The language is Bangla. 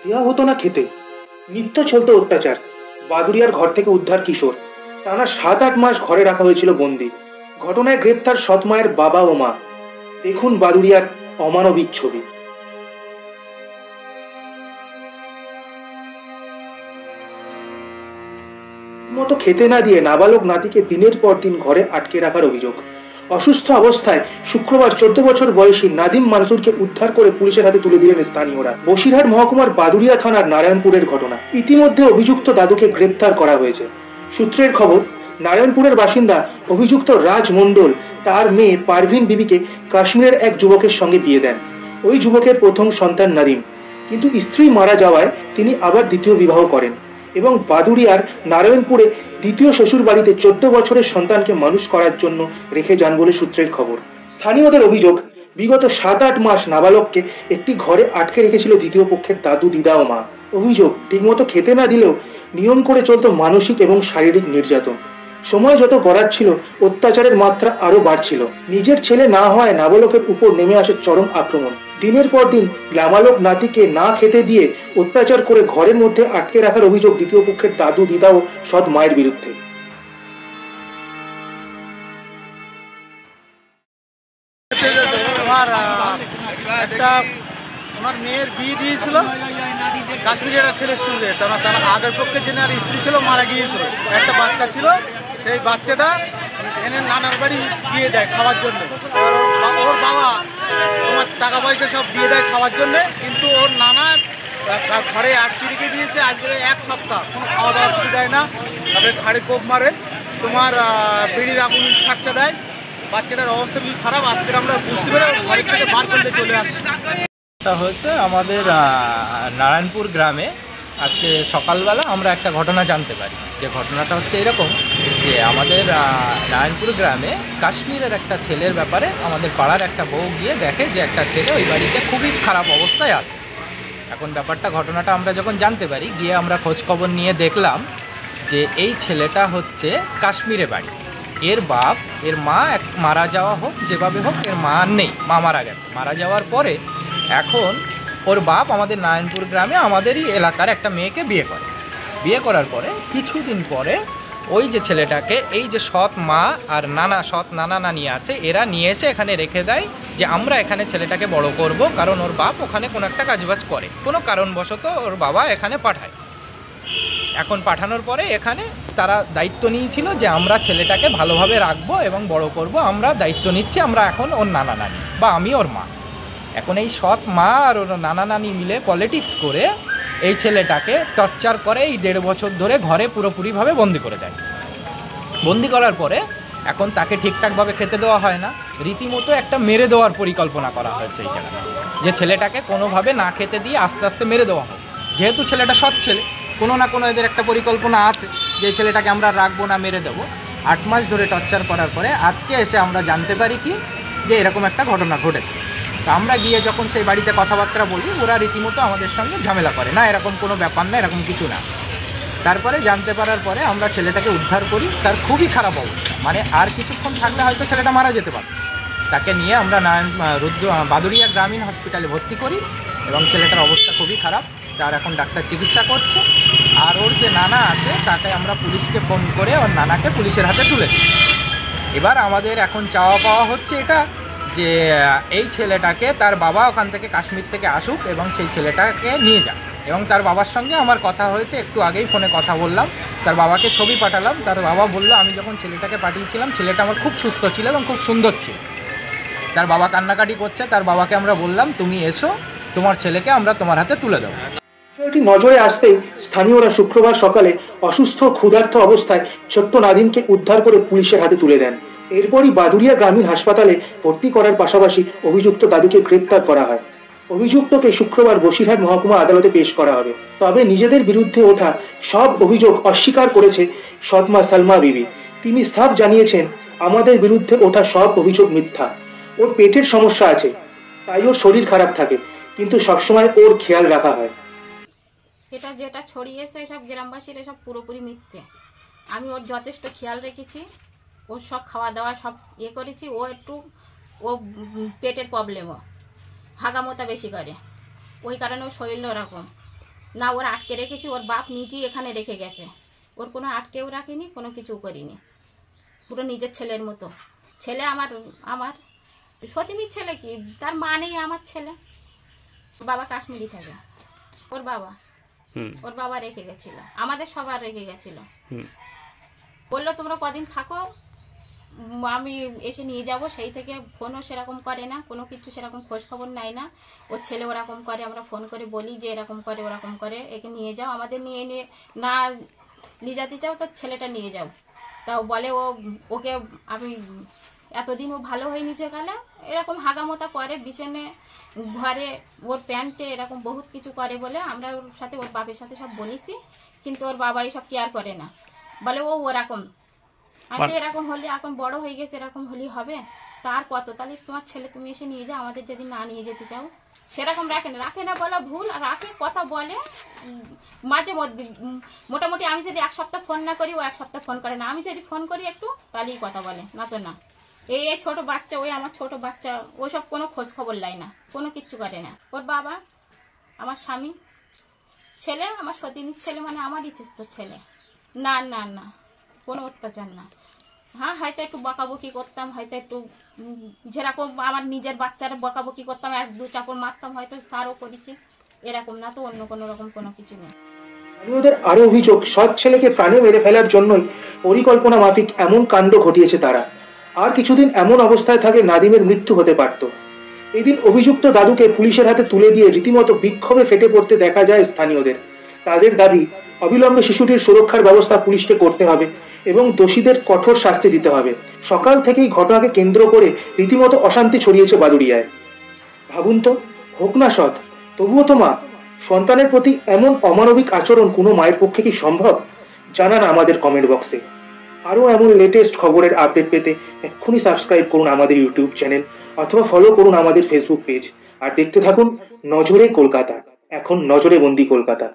দেওয়া হতো না খেতে। নিত্য চলতো অত্যাচার। বাদুড়িয়ার ঘর থেকে উদ্ধার কিশোর, টানা 7-8 মাস ঘরে রাখা হয়েছিল বন্দি। ঘটনায় গ্রেপ্তার সৎ মায়ের বাবা ও মা। দেখুন বাদুড়িয়ার অমানবিক ছবি। মতো খেতে না দিয়ে নাবালক নাতিকে দিনের পর দিন ঘরে আটকে রাখার অভিযোগ। অসুস্থ অবস্থায় শুক্রবার 14 বছর বয়সী নাদিম মানসুরকে উদ্ধার করে পুলিশের হাতে তুলে দিলেন স্থানীয়রা। বসিরহাট মহকুমার বাদুড়িয়া থানার নারায়ণপুরের ঘটনা। ইতিমধ্যে অভিযুক্ত দাদুকে গ্রেপ্তার করা হয়েছে। সূত্রের খবর, নারায়ণপুরের বাসিন্দা অভিযুক্ত রাজ মণ্ডল তার মেয়ে পারভিন বিবিকে কাশ্মীরের এক যুবকের সঙ্গে বিয়ে দেন। ওই যুবকের প্রথম সন্তান নাদিম, কিন্তু স্ত্রী মারা যাওয়ায় তিনি আবার দ্বিতীয় বিবাহ করেন এবং বাদুড়িয়ার নারায়ণপুরে দ্বিতীয় শ্বশুর বাড়িতে 14 বছরের সন্তানকে মানুষ করার জন্য রেখে যান বলে সূত্রের খবর। স্থানীয়দের অভিযোগ, বিগত 7-8 মাস নাবালককে একটি ঘরে আটকে রেখেছিল দ্বিতীয় পক্ষের দাদু, দিদা ও মা। অভিযোগ, ঠিকমতো খেতে না দিলেও নিয়ম করে চলত মানসিক এবং শারীরিক নির্যাতন। সময় যত গড়াচ্ছিল অত্যাচারের মাত্রা আরো বাড়ছিল। নিজের ছেলে না হয় নাবালকের উপর নেমে আসে চরম আক্রমণ। দিনের পর দিন নাবালক নাতিকে না খেতে দিয়ে অত্যাচার করে ঘরের মধ্যে আটকে রাখার অভিযোগ দ্বিতীয় পক্ষের দাদু, দিদা ও সৎ মায়ের বিরুদ্ধে। আমার মেয়ের বিয়ে দিয়েছিল কাশ্মীরের ছেলের সঙ্গে। তার আগের পক্ষে যে স্ত্রী ছিল মারা গিয়েছিল, একটা বাচ্চা ছিল। সেই বাচ্চাটা এনে নানার বাড়ি দিয়ে দেয় খাওয়ার জন্য। ওর বাবা তোমার টাকা পয়সা সব দিয়ে দেয় খাওয়ার জন্যে, কিন্তু ওর নানা ঘরে আটকে রেখে দিয়েছে। আজকে 1 সপ্তাহ কোনো খাওয়া দাওয়া কিছু দেয় না। তারপরে ঘাড়ে কোপ মারে, তোমার বিড়ির আগুন সাক্ষা দেয়। বাচ্চাটার অবস্থা খুবই খারাপ। আজকে আমরা বুঝতে পেরে ঘরের থেকে বার করতে চলে আসছি। এটা হচ্ছে আমাদের নারায়ণপুর গ্রামে। আজকে সকালবেলা আমরা একটা ঘটনা জানতে পারি। যে ঘটনাটা হচ্ছে এরকম যে আমাদের নারায়ণপুর গ্রামে কাশ্মীরের একটা ছেলের ব্যাপারে আমাদের পাড়ার একটা বউ গিয়ে দেখে যে একটা ছেলে ওই বাড়িতে খুবই খারাপ অবস্থায় আছে। এখন ঘটনাটা আমরা যখন জানতে পারি, গিয়ে আমরা খোঁজখবর নিয়ে দেখলাম যে এই ছেলেটা হচ্ছে কাশ্মীরে বাড়ি। এর বাপ, এর মা মারা যাওয়া হোক যেভাবে হোক, এর মা নেই, মা মারা গেছে। মারা যাওয়ার পরে এখন ওর বাপ আমাদের নারায়ণপুর গ্রামে আমাদেরই এলাকার একটা মেয়েকে বিয়ে করে। বিয়ে করার পরে কিছুদিন পরে ওই যে ছেলেটাকে এই যে সৎ মা আর সৎ নানা নানি আছে, এরা নিয়ে এসে এখানে রেখে দেয় যে আমরা এখানে ছেলেটাকে বড় করব, কারণ ওর বাপ ওখানে কোনো একটা কাজবাজ করে, কোনো কারণবশত ওর বাবা এখানে পাঠায়। এখন পাঠানোর পরে এখানে তারা দায়িত্ব নিয়েছিল যে আমরা ছেলেটাকে ভালোভাবে রাখবো এবং বড় করব, আমরা দায়িত্ব নিচ্ছি, আমরা এখন ওর নানা নানি বা আমি ওর মা। এখন এই সৎ মা আর ওর নানা নানি মিলে পলিটিক্স করে এই ছেলেটাকে টর্চার করে এই 1.5 বছর ধরে ঘরে পুরোপুরিভাবে বন্দি করে দেয়। বন্দি করার পরে এখন তাকে ঠিকঠাকভাবে খেতে দেওয়া হয় না, রীতিমতো একটা মেরে দেওয়ার পরিকল্পনা করা হয়েছে এই জায়গায়, যে ছেলেটাকে কোনোভাবে না খেতে দিয়ে আস্তে আস্তে মেরে দেওয়া হবে। যেহেতু ছেলেটা সৎ ছেলে, কোনো না কোনো এদের একটা পরিকল্পনা আছে যে ছেলেটাকে আমরা রাখবো না, মেরে দেবো। 8 মাস ধরে টর্চার করার পরে আজকে এসে আমরা জানতে পারি কি যে এরকম একটা ঘটনা ঘটেছে। তো আমরা গিয়ে যখন সেই বাড়িতে কথাবার্তা বলি, ওরা রীতিমতো আমাদের সঙ্গে ঝামেলা করে, না এরকম কোনো ব্যাপার না, এরকম কিছু না। তারপরে জানতে পারার পরে আমরা ছেলেটাকে উদ্ধার করি। তার খুবই খারাপ অবস্থা, মানে আর কিছুক্ষণ থাকলে হয়তো ছেলেটা মারা যেতে পারে। তাকে নিয়ে আমরা বাদুড়িয়া গ্রামীণ হসপিটালে ভর্তি করি এবং ছেলেটার অবস্থা খুবই খারাপ। তার এখন ডাক্তার চিকিৎসা করছে। আর ওর যে নানা আছে তাকে আমরা পুলিশকে ফোন করে ওর নানাকে পুলিশের হাতে তুলে দিই। এবার আমাদের এখন চাওয়া পাওয়া হচ্ছে এটা যে এই ছেলেটাকে তার বাবা ওখান থেকে কাশ্মীর থেকে আসুক এবং সেই ছেলেটাকে নিয়ে যাক। এবং তার বাবার সঙ্গে আমার কথা হয়েছে, একটু আগেই ফোনে কথা বললাম, তার বাবাকে ছবি পাঠালাম। তার বাবা বলল আমি যখন ছেলেটাকে পাঠিয়েছিলাম ছেলেটা আমার খুব সুস্থ ছিল এবং খুব সুন্দর ছিল। তার বাবা কান্নাকাটি করছে। তার বাবাকে আমরা বললাম তুমি এসো, তোমার ছেলেকে আমরা তোমার হাতে তুলে দেবো। বিষয়টি নজরে আসতেই স্থানীয়রা শুক্রবার সকালে অসুস্থ ক্ষুধার্ত অবস্থায় ছোট্ট নাদিমকে উদ্ধার করে পুলিশের হাতে তুলে দেন। এরপরই বাদুড়িয়া গ্রামীণ হাসপাতালে ভর্তি করার পাশাপাশি অভিযুক্ত দাদুকে গ্রেপ্তার করা হয়। অভিযুক্তকে শুক্রবার বসিরহাট মহকুমা আদালতে পেশ করা হবে। তবে নিজেদের বিরুদ্ধে ওঠা সব অভিযোগ অস্বীকার করেছে সৎমা সালমা বিবি। তিনি সাফ জানিয়েছেন আমাদের বিরুদ্ধে ওঠা সব অভিযোগ মিথ্যা। ওর পেটের সমস্যা আছে, তাই ওর শরীর খারাপ থাকে, কিন্তু সবসময় ওর খেয়াল রাখা হয়। এটা যেটা ছড়িয়েছে সব গ্রামবাসীর সব পুরোপুরি মিথ্যে। আমি ওর যথেষ্ট খেয়াল রেখেছি, ওর সব খাওয়া দাওয়া সব করেছি। ও পেটের প্রবলেমও, হাগামোতা বেশি করে, ওই কারণে ওর শরীর ওরকম। না ওর আটকে রেখেছি, ওর বাপ নিজেই এখানে রেখে গেছে। ওর কোনো আটকেও রাখিনি, কোনো কিছু করিনি, পুরো নিজের ছেলের মতো। ছেলে আমার আমার সতীনীর ছেলে, কি তার মা নেই আমার ছেলে। বাবা কাশ্মীরি থাকে, ওর বাবা রেখে গেছিল, আমাদের সবার রেখে গেছিল। বললো তোমরা কদিন থাকো, আমি এসে নিয়ে যাব। সেই থেকে ফোনও সেরকম করে না, কোনো কিছু সেরকম খোঁজ খবর নেয় না। ওর ছেলে ওরকম করে, আমরা ফোন করে বলি যে এরকম করে ওরকম করে, একে নিয়ে যাও। আমাদের নিয়ে না নিয়ে যেতে চাও তো ছেলেটা নিয়ে যাও। তাও বলে ওকে আমি এতদিন ও ভালো হয়ে নিচে গেলে এরকম হাগামোতা করে, বিছানে ঘরে ওর প্যান্টে এরকম বহুত কিছু করে বলে আমরা ওর সাথে ওর বাপের সাথে সব বলেছি, কিন্তু ওর বাবা এসব কেয়ার করে না, বলে ওরকম। আমি এরকম হলে এখন বড় হয়ে গেছে, এরকম হলেই হবে? তার কত, তাহলে তোমার ছেলে তুমি এসে নিয়ে যাও, আমাদের যদি না নিয়ে যেতে চাও। সেরকম রাখে না বলা ভুল, আর রাখে কথা বলে মাঝে মধ্যে। মোটামুটি আমি যদি এক সপ্তাহ ফোন না করি, ও এক সপ্তাহ ফোন করে না। আমি যদি ফোন করি একটু, তাহলেই কথা বলে, না তো না। এই ছোট বাচ্চা, ওই আমার ছোট বাচ্চা, ওসব কোনো খোঁজ খবর লাই না, কোনো কিচ্ছু করে না। ওর বাবা, আমার স্বামী, ছেলে আমার সতীনীর ছেলে, মানে আমারই তো ছেলে। না না না, কোনো অত্যাচার না। হ্যাঁ, হয়তো একটু বকাবকি করতাম, হয়তো একটু যেরকম আমার নিজের বাচ্চারা বকাবকি করতাম, এক দু চাপড় মারতাম, হয়তো তারও করেছি, এরকম না তো অন্য কোনো রকম কোনো কিছু নেই। স্থানীয়দের আরো অভিযোগ, সৎ ছেলেকে প্রাণে মেরে ফেলার জন্যই পরিকল্পনা মাফিক এমন কাণ্ড ঘটিয়েছে তারা। আর কিছুদিন এমন অবস্থায় থাকে নাদিমের মৃত্যু হতে পারত। এদিন অভিযুক্ত দাদুকে পুলিশের হাতে তুলে দিয়ে রীতিমতো বিক্ষোভে ফেটে পড়তে দেখা যায় স্থানীয়দের। তাদের দাবি, অবিলম্বে শিশুটির সুরক্ষার ব্যবস্থা পুলিশকে করতে হবে এবং দোষীদের কঠোর শাস্তি দিতে হবে। সকাল থেকেই ঘটনাকে কেন্দ্র করে রীতিমতো অশান্তি ছড়িয়েছে বাদুড়িয়ায়। ভাবুন তো, হোক না সৎ, তবুও তো মা। সন্তানের প্রতি এমন অমানবিক আচরণ কোনো মায়ের পক্ষে কি সম্ভব? জানান আমাদের কমেন্ট বক্সে। আরো এমন লেটেস্ট খবরের আপডেট পেতে এক্ষুনি সাবস্ক্রাইব করুন আমাদের ইউটিউব চ্যানেল, অথবা ফলো করুন আমাদের ফেসবুক পেজ। আর দেখতে থাকুন নজরে কলকাতা, এখন নজরে বন্দি কলকাতা।